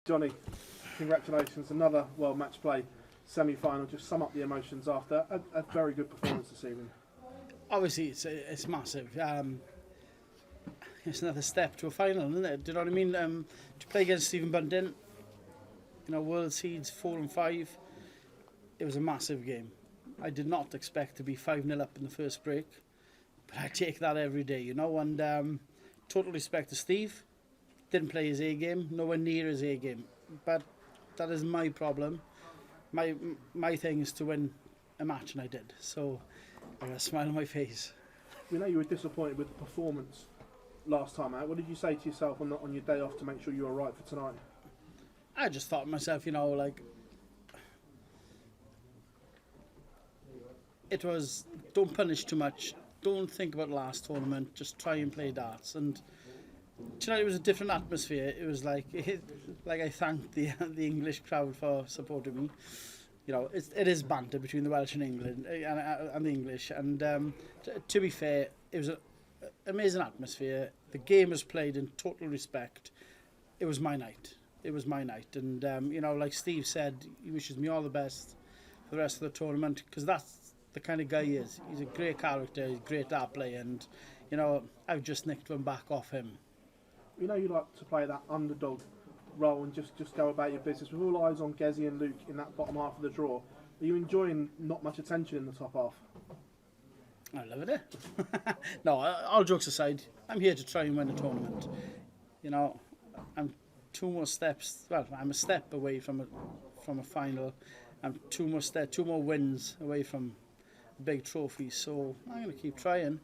Jonny, congratulations, another World Matchplay semi-final. Just sum up the emotions after a very good performance this evening. Obviously, it's massive. It's another step to a final, isn't it? Do you know what I mean? To play against Stephen Bunting, world seeds 4 and 5, it was a massive game. I did not expect to be 5-0 up in the first break, but I take that every day, and total respect to Steve. Didn't play his A game, nowhere near his A game, but that is my problem. My thing is to win a match, and I did, so I got a smile on my face. We know you were disappointed with the performance last time out. What did you say to yourself on your day off to make sure you were right for tonight? I just thought to myself, it was, don't punish too much, don't think about last tournament, just try and play darts. And tonight it was a different atmosphere. It was like I thanked the English crowd for supporting me. It is banter between the Welsh and England and the English. And to be fair, it was an amazing atmosphere. The game was played in total respect. It was my night. And like Steve said, he wishes me all the best for the rest of the tournament, because that's the kind of guy he is. He's a great character, he's a great dart player, and I've just nicked one back off him. You like to play that underdog role and just go about your business. With all eyes on Gezi and Luke in that bottom half of the draw, are you enjoying not much attention in the top half? I love it. No, all jokes aside, I'm here to try and win a tournament. I'm I'm a step away from a final. I'm two more wins away from a big trophy. So I'm going to keep trying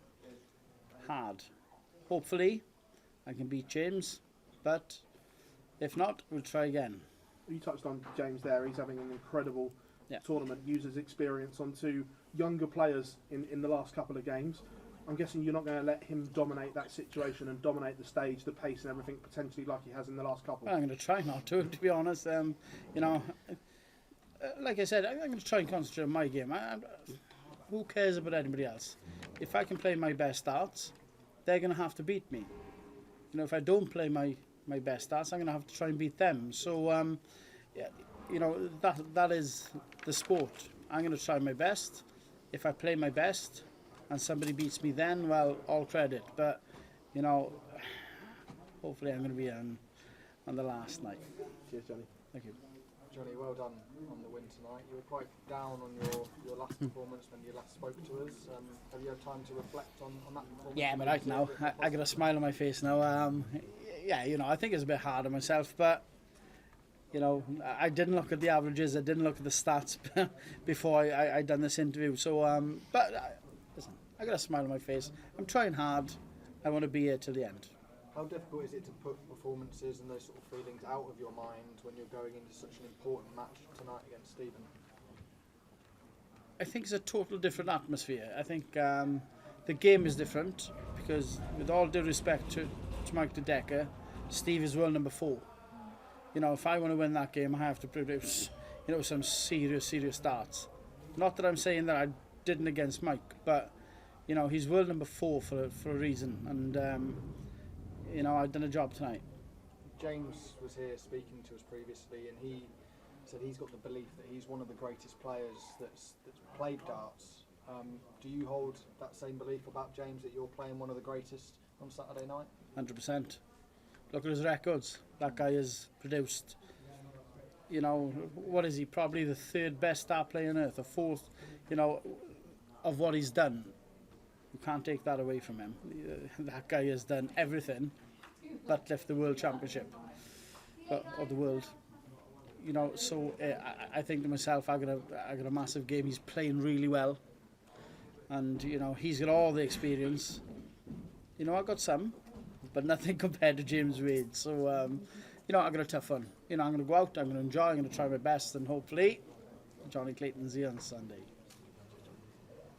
hard. Hopefully, I can beat James, but if not, we'll try again. You touched on James there. He's having an incredible tournament. Uses experience on two younger players in the last couple of games. I'm guessing you're not going to let him dominate that situation and dominate the stage, the pace and everything, potentially like he has in the last couple. I'm going to try not to be honest. Like I said, I'm going to try and concentrate on my game. Who cares about anybody else? If I can play my best darts, they're going to have to beat me. If I don't play my best darts, I'm going to have to try and beat them. So, that is the sport. I'm going to try my best. If I play my best and somebody beats me then, well, all credit. But, hopefully I'm going to be on the last night. Cheers, Jonny. Thank you. Jonny, well done on the win tonight. You were quite down on your last performance when you last spoke to us. Have you had time to reflect on that performance? Yeah, but right now, I got a smile on my face now. I think it's a bit hard on myself, but I didn't look at the averages, I didn't look at the stats before I done this interview. So, listen, I got a smile on my face. I'm trying hard. I want to be here till the end. How difficult is it to put performances and those sort of feelings out of your mind when you're going into such an important match tonight against Stephen? I think it's a total different atmosphere. I think the game is different because, with all due respect to Mike Decker, Steve is world number 4. If I want to win that game, I have to produce, some serious darts. Not that I'm saying that I didn't against Mike, but, he's world number 4 for a reason, and I've done a job tonight. James was here speaking to us previously, and he said he's got the belief that he's one of the greatest players that's played darts. Do you hold that same belief about James, that you're playing one of the greatest on Saturday night? 100%. Look at his records. That guy has produced, what is he? Probably the 3rd best dart player on earth, or 4th, of what he's done. You can't take that away from him. That guy has done everything but lift the world championship, or the world. So I think to myself, I got a massive game. He's playing really well, and he's got all the experience. I got some, but nothing compared to James Wade. So I got a tough one. I'm going to go out, I'm going to enjoy, I'm going to try my best, and hopefully Jonny Clayton's here on Sunday.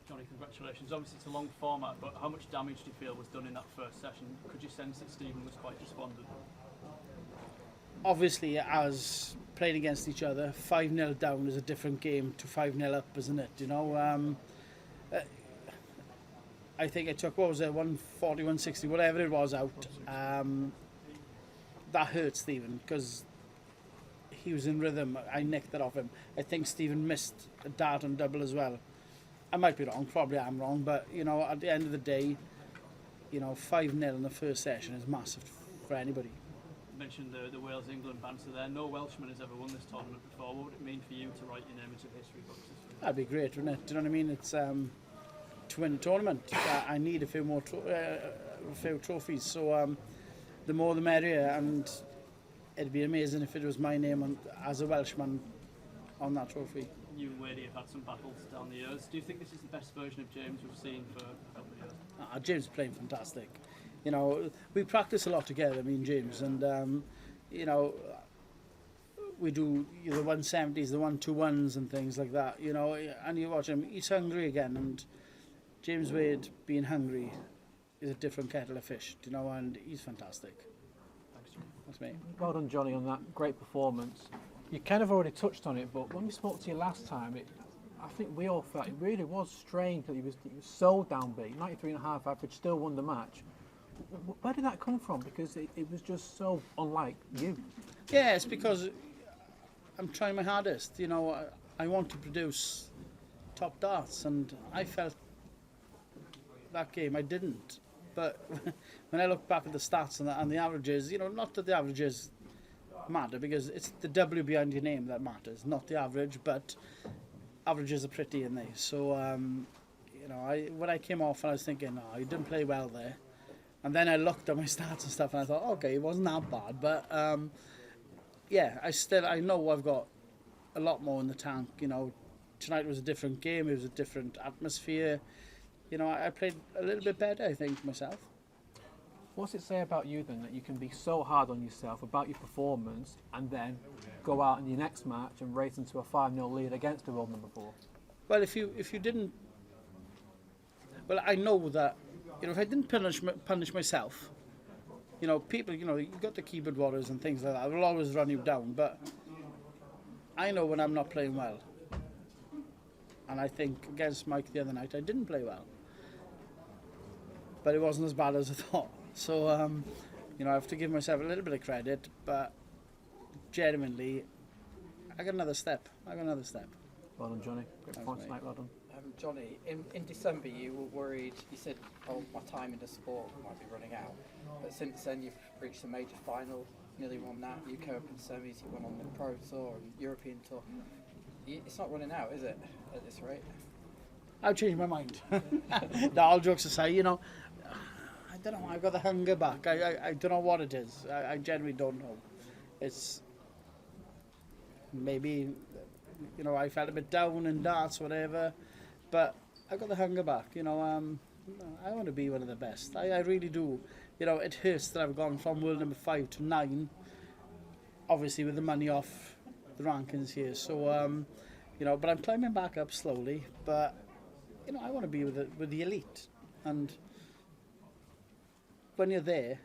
Jonny, congratulations. Obviously it's a long format, but how much damage do you feel was done in that first session? Could you sense that Stephen was quite despondent? Obviously, as playing against each other, 5-0 down is a different game to 5-0 up, isn't it? I think I took, 140, 160, whatever it was out. That hurt Stephen, because he was in rhythm. I nicked that off him. I think Stephen missed a dart and double as well. I might be wrong, probably I'm wrong, but, you know, at the end of the day, you know, 5-0 in the first session is massive for anybody. You mentioned the Wales-England banter there. No Welshman has ever won this tournament before. What would it mean for you to write your name into history books? That'd be great, wouldn't it? Do you know what I mean? It's to win a tournament, I need a few more trophies. So the more the merrier, and it'd be amazing if it was my name as a Welshman on that trophy. You and Wadey have had some battles down the years. Do you think this is the best version of James we've seen for a couple of years? James is playing fantastic. You know, we practice a lot together, me and James, and you know, we do the 170s, the 121s and things like that, you know, and you watch him, he's hungry again, and James Wade being hungry is a different kettle of fish, you know, and he's fantastic. Thanks, John. That's me. Well done, Johnny, on that great performance. You kind of already touched on it, but when we spoke to you last time, I think we all felt it really was strange that he was so downbeat. 93.5 average, still won the match. Where did that come from? Because it was just so unlike you. Yeah, it's because I'm trying my hardest. You know, I want to produce top darts, and I felt that game I didn't. But when I look back at the stats and the averages, you know, not that the averages matter, because it's the W behind your name that matters, not the average, but averages are pretty in there. So, you know, when I came off and I was thinking, oh, he didn't play well there. And then I looked at my stats and stuff and I thought, okay, it wasn't that bad. But, yeah, I know I've got a lot more in the tank. You know, tonight was a different game. It was a different atmosphere. You know, I played a little bit better, I think, myself. What's it say about you then that you can be so hard on yourself about your performance and then go out in your next match and race into a 5-0 lead against the world number 4? Well, if you didn't, well, I know that, you know, if I didn't punish myself, you know, people, you know, you got the keyboard warriors and things like that. They'll always run you down, but I know when I'm not playing well. And I think against Mike the other night, I didn't play well, but it wasn't as bad as I thought. So, you know, I have to give myself a little bit of credit, but genuinely, I got another step. Well done, Johnny. Great points tonight, well done. Johnny, in December you were worried, you said, oh, my time in the sport might be running out. But since then you've reached a major final, nearly won that, UK Open semis, you went on the Pro Tour and European Tour. It's not running out, is it, at this rate? I've changed my mind. No, all jokes aside, you know, I don't know, I've got the hunger back. I don't know what it is. I genuinely don't know. It's maybe, you know, I felt a bit down in darts, whatever, but I got the hunger back. You know, I want to be one of the best. I really do. You know, it hurts that I've gone from world number 5 to 9, obviously with the money off the rankings here. So, you know, but I'm climbing back up slowly. But, you know, I want to be with the elite. And when you're there,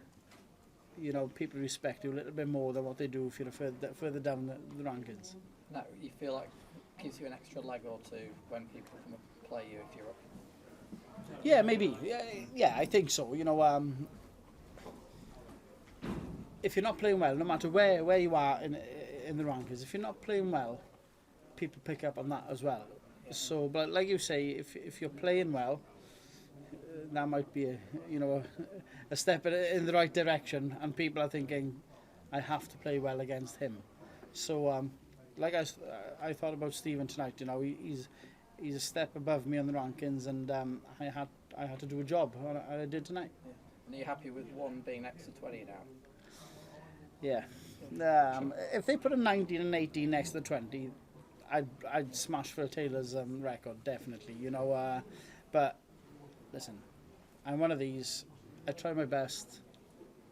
you know, people respect you a little bit more than what they do if you're further down the rankings. No, you feel like it gives you an extra leg or two when people come and play you if you're up? Yeah, maybe. Yeah, I think so. You know, if you're not playing well, no matter where you are in the rankings, if you're not playing well, people pick up on that as well. So, but like you say, if you're playing well, that might be a step in the right direction, and people are thinking, I have to play well against him. So, like I thought about Stephen tonight. You know, he's a step above me on the rankings, and I had to do a job, and I did tonight. Yeah. And are you happy with one being next to 20 now? Yeah. If they put a 19 and 18 next to the 20, I'd smash Phil Taylor's record, definitely. You know, but listen, I'm one of these. I try my best.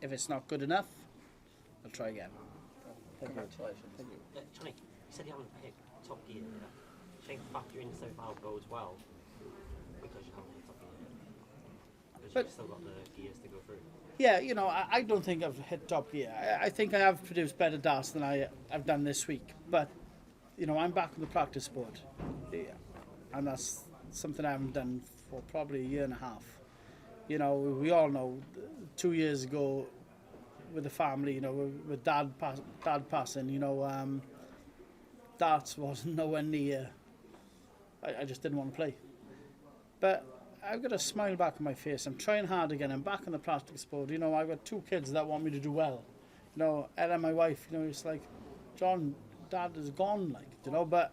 If it's not good enough, I'll try again. Congratulations. Thank you. Johnny, you said you haven't hit top gear. Do you think factoring so far bodes well because you haven't hit top gear? Because you've still got the gears to go through. Yeah, you know, I don't think I've hit top gear. I think I have produced better darts than I've done this week. But, you know, I'm back in the practice sport. Yeah. And that's something I haven't done for probably a year and a half. You know, we all know 2 years ago with the family, you know, with dad passing, you know, darts wasn't nowhere near. I just didn't want to play. But I've got a smile back on my face. I'm trying hard again. I'm back in the practical sport. You know, I've got 2 kids that want me to do well. You know, Ella, my wife, you know, it's like, John, Dad is gone, like, you know, but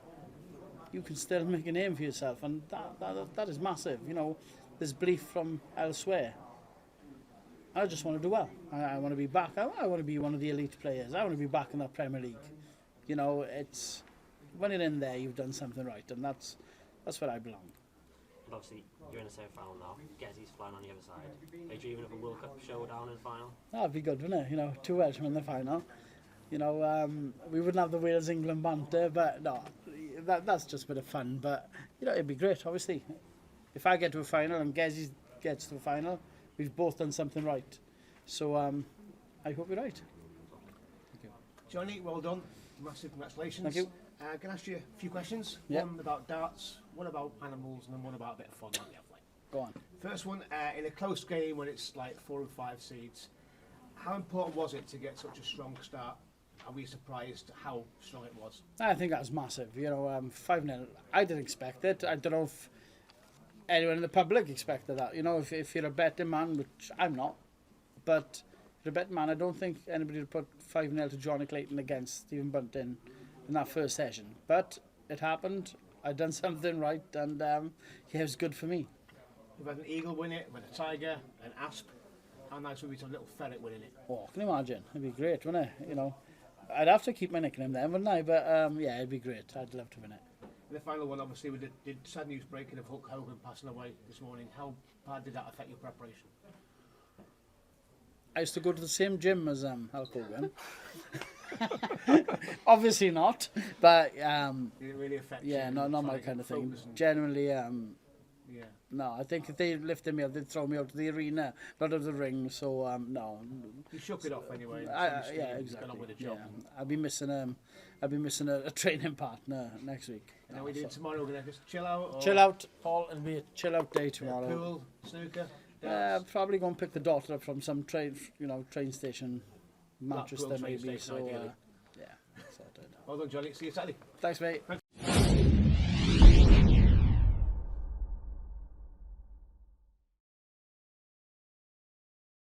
you can still make a name for yourself, and that is massive. You know, there's belief from elsewhere. I just want to do well. I want to be back. I want to be one of the elite players. I want to be back in the Premier League. You know, it's when you're in there, you've done something right, and that's where I belong. But obviously, you're in the semi-final now. Gezzy's flying on the other side. Are you dreaming of a World Cup showdown in the final? That'd be good, wouldn't it? You know, 2 Welshmen in the final. You know, we wouldn't have the Wales-England banter, but no, that's just a bit of fun. But, you know, it'd be great, obviously. If I get to a final and Gezzy gets to a final, we've both done something right. So I hope you're right. Thank you. Johnny, well done. Massive congratulations. Thank you. Can I ask you a few questions? Yep. One about darts, one about animals, and then one about a bit of fun. Go on. First one, in a close game when it's like 4 and 5 seeds, how important was it to get such a strong start? Are we surprised how strong it was? I think that was massive. You know, 5-0. I didn't expect it. I don't know if anyone in the public expected that. You know, if you're a betting man, which I'm not, but if you're a betting man, I don't think anybody would put 5-0 to Jonny Clayton against Stephen Bunting in that first session. But it happened. I'd done something right, and it was good for me. We've had an eagle win it, with a tiger, an asp. How nice would it be to have a little ferret winning it? Oh, can you imagine? It'd be great, wouldn't it? You know, I'd have to keep my nickname then, wouldn't I? But yeah, it'd be great. I'd love to win it. And the final one, obviously, we did sad news breaking of Hulk Hogan passing away this morning. How bad did that affect your preparation? I used to go to the same gym as Hulk Hogan. Obviously not, but Did it really affect you? yeah, not my kind of thing. Generally, Yeah. no, I think if they lifted me up, they'd throw me out to the arena, not out of the ring. So no. You shook it off anyway. Yeah, Got exactly. on with the job. Yeah. I'll be missing a training partner next week. And then we do tomorrow. We're gonna just chill out. Or Chill out, Paul. It'll be a chill out day tomorrow. Pool, snooker. darts? Probably go and pick the daughter up from some train station, Manchester Blackpool train maybe. station, So ideally. yeah, sorted. Well done, Johnny. See you Saturday. Thanks, mate.